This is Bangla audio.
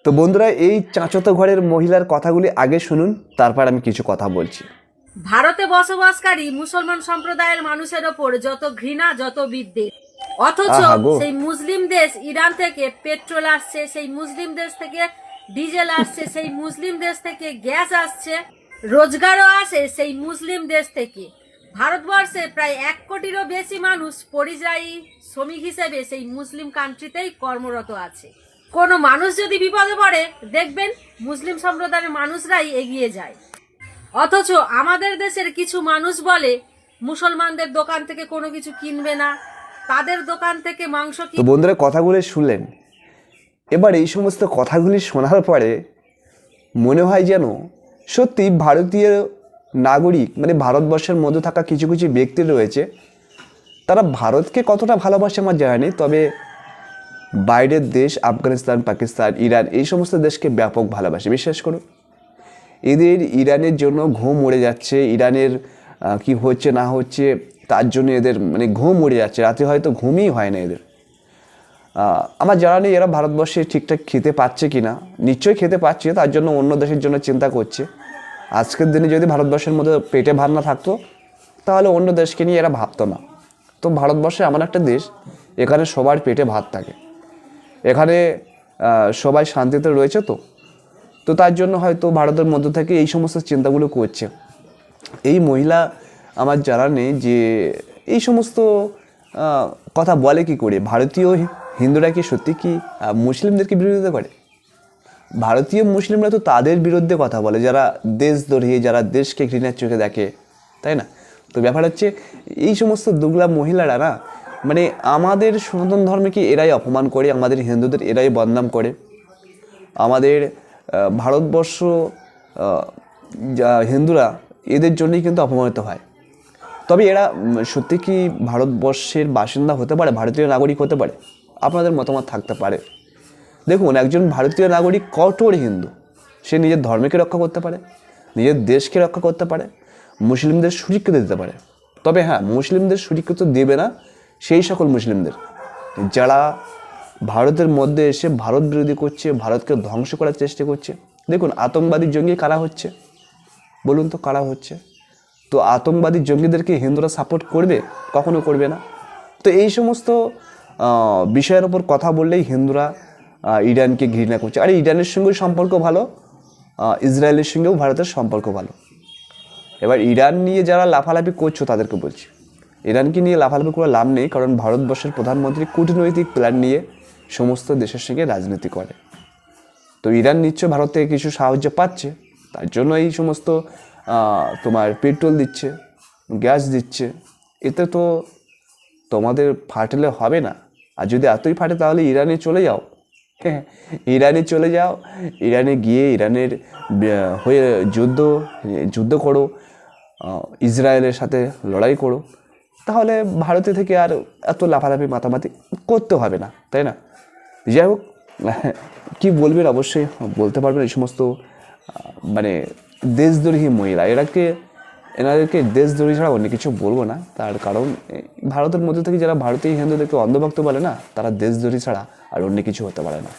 তো বন্ধুরা, এই চাঁচতো ঘরের মহিলার কথাগুলি আগে শুনুন, তারপর আমি কিছু কথা বলছি। ভারতে বসবাসকারী মুসলমান সম্প্রদায়ের মানুষের ওপর যত ঘৃণা, যত বিদ্বেষ, অথচ আহা গো। সেই মুসলিম দেশ ইরান থেকে পেট্রোল আসছে, সেই মুসলিম দেশ থেকে ডিজেল আসছে, সেই মুসলিম দেশ থেকে গ্যাস আসছে, রোজগারও আসে সেই মুসলিম দেশ থেকে। ভারতবর্ষে প্রায় 1 কোটিরও বেশি মানুষ পরিযায়ী শ্রমিক হিসেবে সেই মুসলিম কান্ট্রিতেই কর্মরত আছে। কোনো মানুষ যদি বিপদে পড়ে, দেখবেন মুসলিম সম্প্রদায়ের মানুষরাই এগিয়ে যায়। অথচ আমাদের দেশের কিছু মানুষ বলে মুসলমানদের দোকান থেকে কোনো কিছু কিনবে না, তাদের দোকান থেকে মাংস তো বন্ধুরা, কথাগুলি শুনলেন। এবার এই সমস্ত কথাগুলি শোনার পরে মনে হয় যেন সত্যি ভারতীয় নাগরিক, মানে ভারতবর্ষের মধ্যে থাকা কিছু কিছু ব্যক্তি রয়েছে, তারা ভারতকে কতটা ভালোবাসে আমার জানা নেই, তবে বাইরের দেশ আফগানিস্তান, পাকিস্তান, ইরান এই সমস্ত দেশকে ব্যাপক ভালোবাসে। বিশ্বাস করুন, এদের ইরানের জন্য ঘুম উড়ে যাচ্ছে, ইরানের কি হচ্ছে না হচ্ছে তার জন্য এদের মানে ঘুম উড়ে যাচ্ছে, রাতে হয়তো ঘুমই হয় না এদের। আমার জানা নেই এরা ভারতবর্ষে ঠিকঠাক খেতে পাচ্ছে কি না, নিশ্চয়ই খেতে পাচ্ছে, তার জন্য অন্য দেশের জন্য চিন্তা করছে। আজকের দিনে যদি ভারতবর্ষের মধ্যে পেটে ভাত না থাকতো, তাহলে অন্য দেশকে নিয়ে এরা ভাবতো না। তো ভারতবর্ষে এমন একটা দেশ, এখানে সবার পেটে ভাত থাকে, এখানে সবাই শান্তিতে রয়েছে। তো তার জন্য হয়তো ভারতের মধ্যে থেকে এই সমস্ত চিন্তাগুলো করছে। এই মহিলা আমার জানা নেই যে এই সমস্ত কথা বলে কি করে। ভারতীয় হিন্দুরা কি সত্যি কি মুসলিমদেরকে বিরোধিতা করে? ভারতীয় মুসলিমরা তো তাদের বিরুদ্ধে কথা বলে যারা দেশদ্রোহী, যারা দেশকে ঘৃণার চোখে দেখে, তাই না? তো ব্যাপার হচ্ছে এই সমস্ত দুগলা মহিলারা না, মানে আমাদের সনাতন ধর্মকে এরাই অপমান করে, আমাদের হিন্দুদের এরাই বদনাম করে। আমাদের ভারতবর্ষ হিন্দুরা এদের জন্যই কিন্তু অপমানিত হয়। তবে এরা সত্যি কি ভারতবর্ষের বাসিন্দা হতে পারে, ভারতীয় নাগরিক হতে পারে? আপনাদের মতামত থাকতে পারে। দেখুন, একজন ভারতীয় নাগরিক কঠোর হিন্দু, সে নিজের ধর্মকে রক্ষা করতে পারে, নিজের দেশকে রক্ষা করতে পারে, মুসলিমদের সুরক্ষিত দিতে পারে। তবে হ্যাঁ, মুসলিমদের সুরক্ষিত দেবে না সেই সকল মুসলিমদের যারা ভারতের মধ্যে এসে ভারত বিরোধী করছে, ভারতকে ধ্বংস করার চেষ্টা করছে। দেখুন, আতঙ্কবাদী জঙ্গি কারা হচ্ছে বলুন তো, কারা হচ্ছে? তো আতঙ্কবাদী জঙ্গিদেরকে হিন্দুরা সাপোর্ট করবে? কখনো করবে না। তো এই সমস্ত বিষয়ের ওপর কথা বললেই হিন্দুরা ইরানকে ঘৃণা করছে। আর ইরানের সঙ্গেও সম্পর্ক ভালো, ইসরায়েলের সঙ্গেও ভারতের সম্পর্ক ভালো। এবার ইরান নিয়ে যারা লাফালাফি করছো তাদেরকে বলছি, ইরানকে নিয়ে লাফালাফি করে লাভ নেই, কারণ ভারতবর্ষের প্রধানমন্ত্রী কূটনৈতিক প্ল্যান নিয়ে সমস্ত দেশের সঙ্গে রাজনীতি করে। তো ইরান নিশ্চয় ভারত থেকে কিছু সাহায্য পাচ্ছে, তার জন্য এই সমস্ত তোমার পেট্রোল দিচ্ছে, গ্যাস দিচ্ছে। এতে তো তোমাদের ফাটলে হবে না। আর যদি এতই ফাটে তাহলে ইরানে চলে যাও, হ্যাঁ, ইরানে চলে যাও, ইরানে গিয়ে ইরানের হয়ে যুদ্ধ করো, ইসরায়েলের সাথে লড়াই করো, তাহলে ভারতে থেকে আর এত লাফালাফি মাতামাতি করতে হবে না, তাই না? যাই হোক, কী বলবেন অবশ্যই বলতে পারবেন। এই সমস্ত মানে দেশদ্রোহী মহিলা, এনাদেরকে দেশদ্রোহী ছাড়া অন্য কিছু বলবো না। তার কারণ ভারতের মধ্যে থেকে যারা ভারতীয় হিন্দুদেরকে অন্ধভক্ত বলে না, তারা দেশদ্রোহী ছাড়া আর অন্য কিছু হতে পারে না।